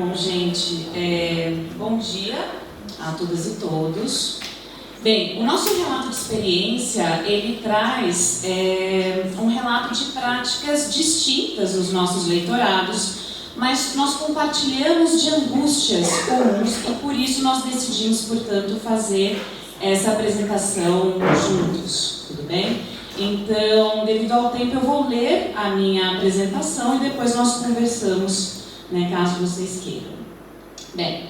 Bom, gente, bom dia a todas e todos. Bem, o nosso relato de experiência, ele traz um relato de práticas distintas nos nossos leitorados, mas nós compartilhamos de angústias comuns e por isso nós decidimos, portanto, fazer essa apresentação juntos, tudo bem? Então, devido ao tempo, eu vou ler a minha apresentação e depois nós conversamos, caso vocês queiram. Bem,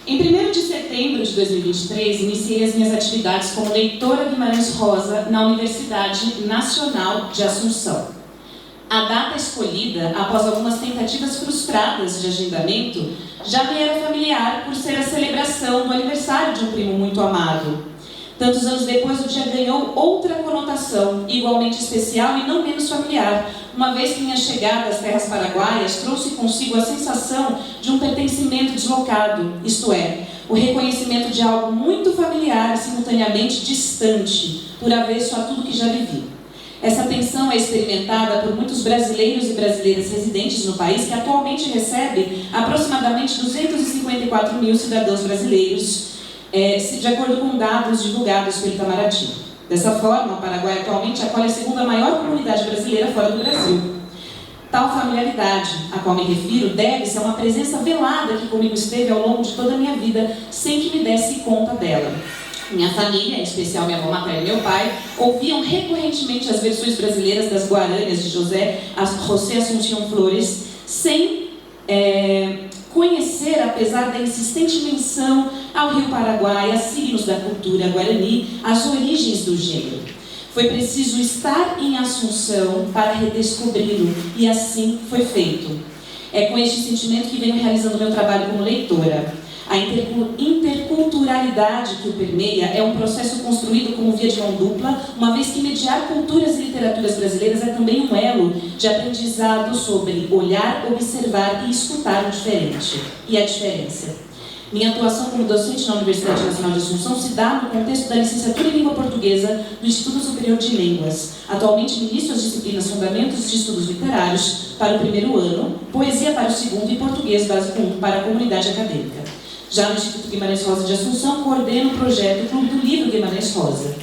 em 1º de setembro de 2023, iniciei as minhas atividades como leitora Guimarães Rosa na Universidade Nacional de Assunção. A data escolhida, após algumas tentativas frustradas de agendamento, já me era familiar por ser a celebração do aniversário de um primo muito amado. Tantos anos depois, o dia ganhou outra conotação, igualmente especial e não menos familiar, uma vez que minha chegada às terras paraguaias trouxe consigo a sensação de um pertencimento deslocado, isto é, o reconhecimento de algo muito familiar e simultaneamente distante, por avesso a tudo que já vivi. Essa tensão é experimentada por muitos brasileiros e brasileiras residentes no país, que atualmente recebe aproximadamente 254 mil cidadãos brasileiros, de acordo com dados divulgados pelo Itamaraty. Dessa forma, o Paraguai atualmente acolhe a segunda maior comunidade brasileira fora do Brasil. Tal familiaridade a qual me refiro deve-se a uma presença velada que comigo esteve ao longo de toda a minha vida, sem que me desse conta dela. Minha família, em especial minha avó materna e meu pai, ouviam recorrentemente as versões brasileiras das Guaranias de José Assunção Flores, sem conhecer, apesar da insistente menção ao Rio Paraguai, a signos da cultura guarani, as origens do gênero. Foi preciso estar em Assunção para redescobri-lo, e assim foi feito. É com este sentimento que venho realizando meu trabalho como leitora. A interculturalidade que o permeia é um processo construído como via de mão dupla, uma vez que mediar culturas e literaturas brasileiras é também um elo de aprendizado sobre olhar, observar e escutar o diferente e a diferença. Minha atuação como docente na Universidade Nacional de Assunção se dá no contexto da licenciatura em Língua Portuguesa do Instituto Superior de Línguas. Atualmente ministro as disciplinas Fundamentos de Estudos Literários para o 1º ano, Poesia para o 2º e Português Básico 1 para a comunidade acadêmica. Já no Instituto Guimarães Rosa de Assunção, coordeno o projeto Clube do Livro Guimarães Rosa.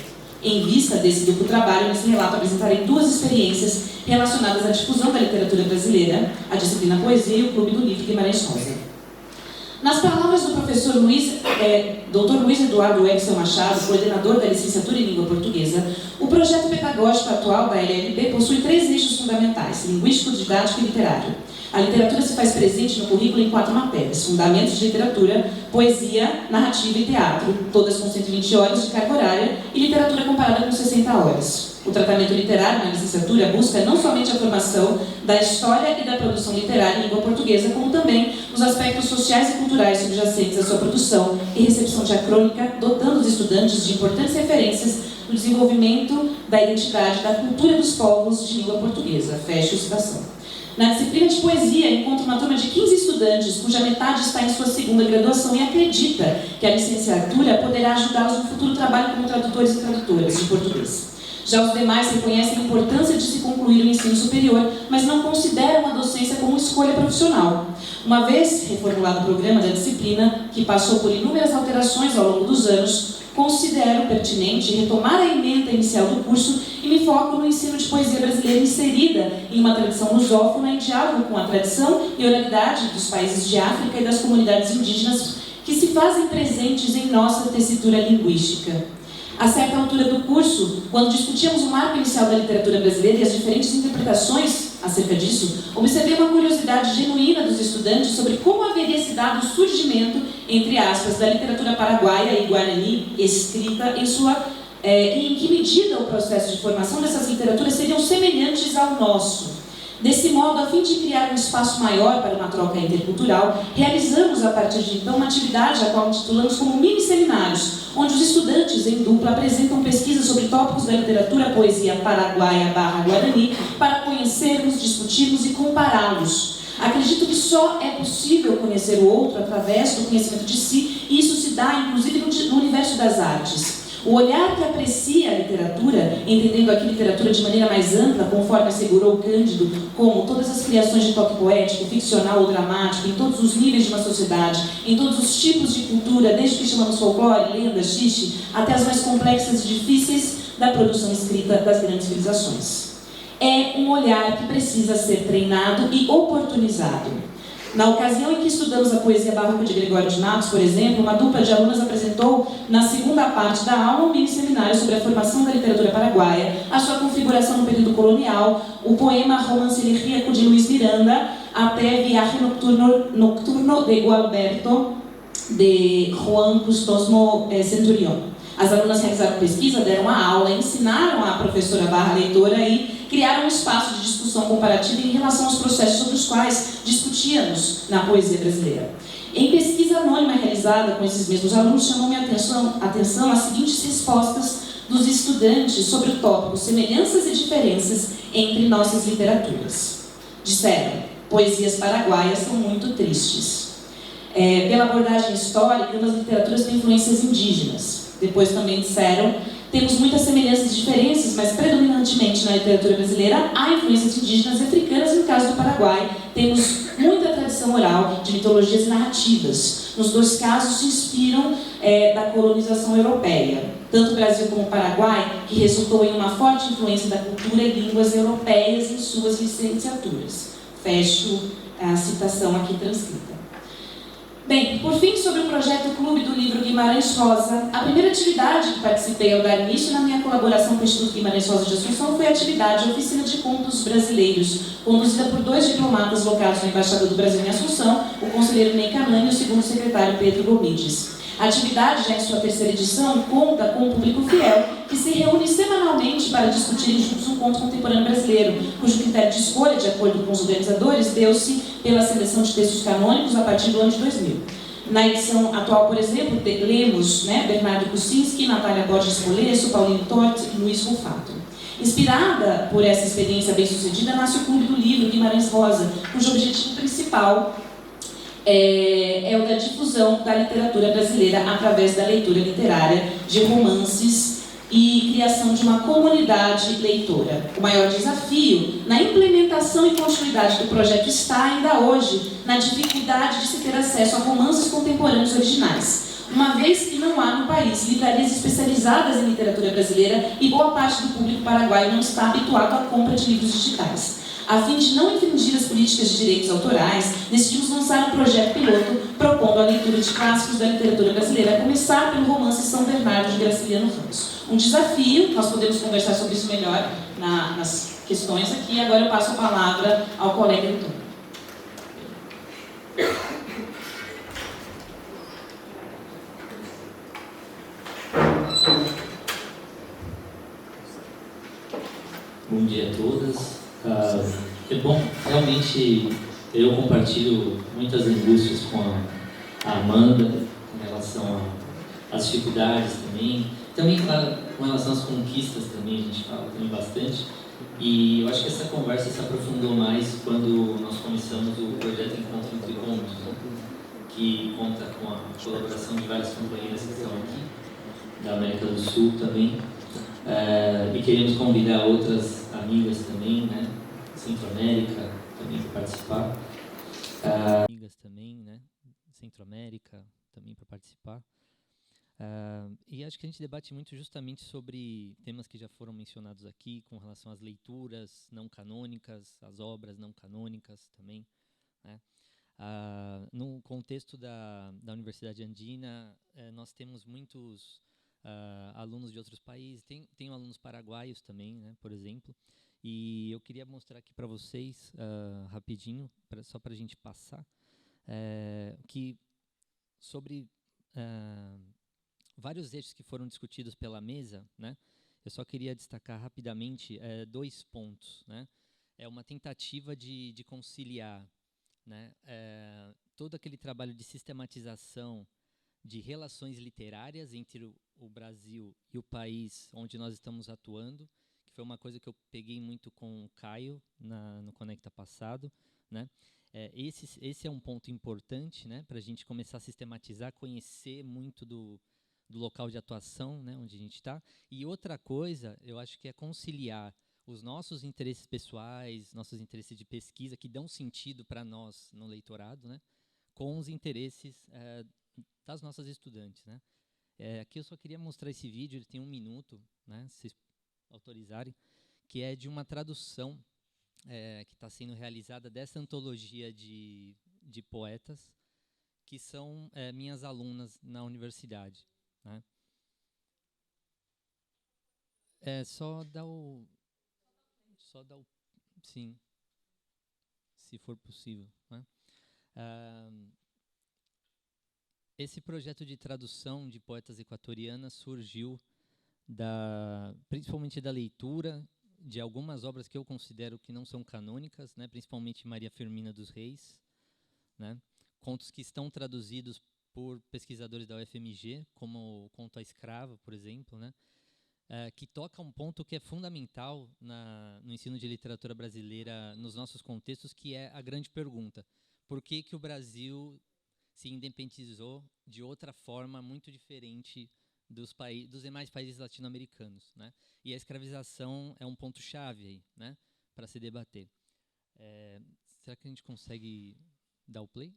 Em vista desse duplo trabalho, nesse relato apresentarei 2 experiências relacionadas à difusão da literatura brasileira, a disciplina Poesia e o Clube do Livro Guimarães Rosa. Nas palavras do professor Dr. Luiz Eduardo Exel Machado, coordenador da licenciatura em Língua Portuguesa, o projeto pedagógico atual da LLB possui 3 eixos fundamentais: linguístico, didático e literário. A literatura se faz presente no currículo em 4 matérias: fundamentos de literatura, poesia, narrativa e teatro, todas com 120 horas de carga horária, e literatura comparada com 60 horas. O tratamento literário na licenciatura busca não somente a formação da história e da produção literária em língua portuguesa, como também os aspectos sociais e culturais subjacentes à sua produção e recepção diacrônica, dotando os estudantes de importantes referências no desenvolvimento da identidade da cultura dos povos de língua portuguesa. Fecho citação. Na disciplina de poesia, encontro uma turma de 15 estudantes, cuja metade está em sua 2ª graduação e acredita que a licenciatura poderá ajudá-los no futuro trabalho como tradutores e tradutoras de português. Já os demais reconhecem a importância de se concluir o ensino superior, mas não consideram a docência como escolha profissional. Uma vez reformulado o programa da disciplina, que passou por inúmeras alterações ao longo dos anos, considero pertinente retomar a ementa inicial do curso e me foco no ensino de poesia brasileira inserida em uma tradição lusófona em diálogo com a tradição e oralidade dos países de África e das comunidades indígenas que se fazem presentes em nossa tessitura linguística. A certa altura do curso, quando discutíamos o marco inicial da literatura brasileira e as diferentes interpretações acerca disso, observei uma curiosidade genuína dos estudantes sobre como haveria se dado o surgimento, entre aspas, da literatura paraguaia e guarani escrita e em que medida o processo de formação dessas literaturas seriam semelhantes ao nosso. Desse modo, a fim de criar um espaço maior para uma troca intercultural, realizamos a partir de então uma atividade a qual intitulamos como mini-seminários, onde os estudantes em dupla apresentam pesquisas sobre tópicos da literatura poesia paraguaia/guarani para conhecermos, discutirmos e compará-los. Acredito que só é possível conhecer o outro através do conhecimento de si, e isso se dá inclusive no universo das artes. O olhar que aprecia a literatura, entendendo aqui literatura de maneira mais ampla, conforme assegurou Cândido, como todas as criações de toque poético, ficcional ou dramático, em todos os níveis de uma sociedade, em todos os tipos de cultura, desde o que chamamos folclore, lenda, xixi, até as mais complexas e difíceis da produção escrita das grandes civilizações. É um olhar que precisa ser treinado e oportunizado. Na ocasião em que estudamos a poesia barroca de Gregório de Matos, por exemplo, uma dupla de alunas apresentou, na segunda parte da aula, um mini-seminário sobre a formação da literatura paraguaia, a sua configuração no período colonial, o poema Romance Elegíaco de Luiz Miranda, até Viaje Nocturno de Gualberto, de Juan Custósmo Centurión. As alunas realizaram pesquisa, deram a aula, ensinaram a professora barra leitora e criaram um espaço de discussão comparativa em relação aos processos sobre os quais discutíamos na poesia brasileira. Em pesquisa anônima realizada com esses mesmos alunos, chamou-me a atenção as seguintes respostas dos estudantes sobre o tópico semelhanças e diferenças entre nossas literaturas. Disseram: poesias paraguaias são muito tristes. Pela abordagem histórica, nas literaturas têm influências indígenas. Depois também disseram: temos muitas semelhanças e diferenças, mas predominantemente na literatura brasileira há influências indígenas e africanas. No caso do Paraguai, temos muita tradição oral de mitologias e narrativas. Nos dois casos se inspiram da colonização europeia. Tanto o Brasil como o Paraguai, que resultou em uma forte influência da cultura e línguas europeias em suas licenciaturas. Fecho a citação aqui transcrita. Bem, por fim, sobre o projeto Clube do Livro Guimarães Rosa, a primeira atividade que participei ao dar início na minha colaboração com o Instituto Guimarães Rosa de Assunção foi a atividade Oficina de Contos Brasileiros, conduzida por 2 diplomatas locados na Embaixada do Brasil em Assunção, o conselheiro Ney Canani e o segundo secretário Pedro Gomides. A atividade, já em sua 3ª edição, conta com um público fiel que se reúne semanalmente para discutirem juntos um conto contemporâneo brasileiro, cujo critério de escolha, de acordo com os organizadores, deu-se pela seleção de textos canônicos a partir do ano de 2000. Na edição atual, por exemplo, lemos Bernardo Kucinski, Natália Borges Molesso, Paulinho Torti e Luiz Rufato. Inspirada por essa experiência bem-sucedida, nasce o Clube do Livro Guimarães Rosa, cujo objetivo principal é o da difusão da literatura brasileira através da leitura literária de romances e criação de uma comunidade leitora. O maior desafio na implementação e continuidade do projeto está ainda hoje na dificuldade de se ter acesso a romances contemporâneos originais, uma vez que não há no país livrarias especializadas em literatura brasileira e boa parte do público paraguaio não está habituado à compra de livros digitais. A fim de não infringir as políticas de direitos autorais, decidimos lançar um projeto piloto propondo a leitura de clássicos da literatura brasileira, a começar pelo romance São Bernardo de Graciliano Ramos. Um desafio, nós podemos conversar sobre isso melhor nas questões aqui. Agora eu passo a palavra ao colega Antônio. Bom dia a todas. É bom, realmente eu compartilho muitas angústias com a Amanda em relação às dificuldades também com relação às conquistas também, a gente fala também bastante. E eu acho que essa conversa se aprofundou mais quando nós começamos o projeto Encontro Entre Contos, né? Que conta com a colaboração de várias companhias que estão aqui, da América do Sul também. E queremos convidar outras amigas também, né? Centro-América também para participar. Amigas também, né? Centro-América também para participar. E acho que a gente debate muito justamente sobre temas que já foram mencionados aqui, com relação às leituras não canônicas, às obras não canônicas também, né? No contexto da Universidade Andina, nós temos muitos alunos de outros países, tem alunos paraguaios também, né, por exemplo, e eu queria mostrar aqui para vocês, rapidinho, só para a gente passar, que sobre vários eixos que foram discutidos pela mesa, né, eu só queria destacar rapidamente 2 pontos, né. É uma tentativa de conciliar, né, todo aquele trabalho de sistematização de relações literárias entre o Brasil e o país onde nós estamos atuando, que foi uma coisa que eu peguei muito com o Caio no Conecta passado, né? Esse é um ponto importante, né, para a gente começar a sistematizar, conhecer muito do local de atuação, né, onde a gente está. E outra coisa, eu acho que é conciliar os nossos interesses pessoais, nossos interesses de pesquisa, que dão sentido para nós no leitorado, né, com os interesses das nossas estudantes, né. Aqui eu só queria mostrar esse vídeo, ele tem 1 minuto, né, se vocês autorizarem, que é de uma tradução que está sendo realizada dessa antologia de poetas, que são minhas alunas na universidade, né. Só dá o... Sim, se for possível, né. Esse projeto de tradução de poetas equatorianas surgiu principalmente da leitura de algumas obras que eu considero que não são canônicas, né, principalmente Maria Firmina dos Reis, né, contos que estão traduzidos por pesquisadores da UFMG, como o Conto à Escrava, por exemplo, né, que toca um ponto que é fundamental no ensino de literatura brasileira nos nossos contextos, que é a grande pergunta: por que o Brasil se independizou de outra forma muito diferente dos demais países latino-americanos, né? E a escravização é um ponto-chave aí, né, para se debater. Será que a gente consegue dar o play?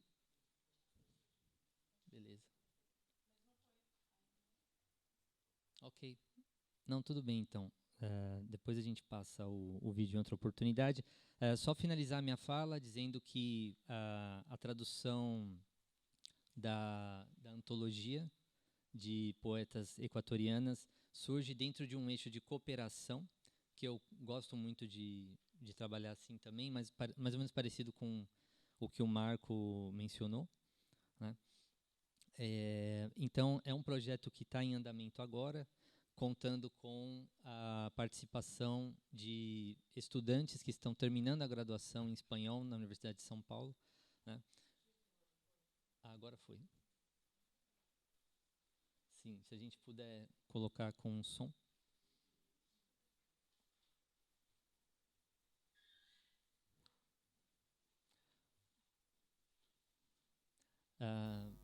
Beleza. Ok. Não, tudo bem, então. Depois a gente passa o vídeo em outra oportunidade. Só finalizar a minha fala dizendo que a tradução da antologia de poetas equatorianas surge dentro de um eixo de cooperação, que eu gosto muito de trabalhar assim também, mas mais ou menos parecido com o que o Marco mencionou, né? Então, é um projeto que está em andamento agora, contando com a participação de estudantes que estão terminando a graduação em espanhol na Universidade de São Paulo, né? Agora foi. Sim, se a gente puder colocar com um som.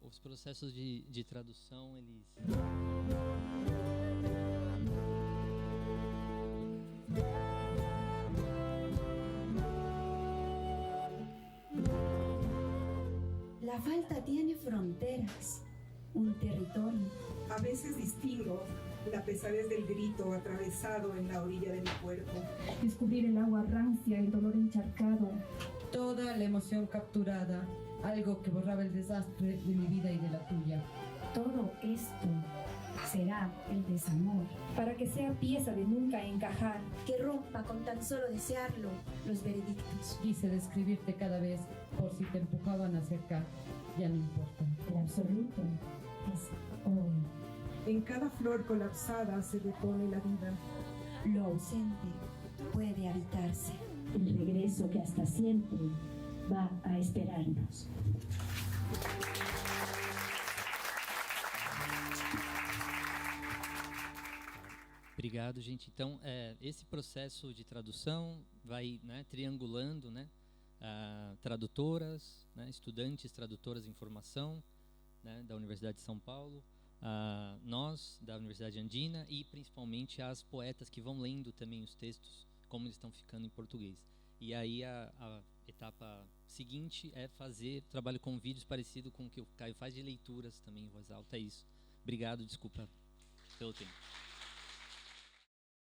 Os processos de tradução, eles... La falta tiene fronteras, un territorio. A veces distingo la pesadez del grito atravesado en la orilla de mi cuerpo. Descubrir el agua rancia, el dolor encharcado. Toda la emoción capturada, algo que borraba el desastre de mi vida y de la tuya. Todo esto será el desamor, para que sea pieza de nunca encajar. Que rompa con tan solo desearlo los veredictos. Quise describirte cada vez por si te empujaban a acercar, ya no importa. El absoluto es hoy. En cada flor colapsada se depone la vida. Lo ausente puede habitarse. El regreso que hasta siempre va a esperarnos. Obrigado, gente. Então, esse processo de tradução vai, né, triangulando, né, tradutoras, né, estudantes, tradutoras em formação, né, da Universidade de São Paulo, nós, da Universidade Andina, e principalmente as poetas que vão lendo também os textos, como eles estão ficando em português. E aí a etapa seguinte é fazer trabalho com vídeos parecido com o que o Caio faz de leituras também em voz alta. É isso. Obrigado, desculpa pelo tempo.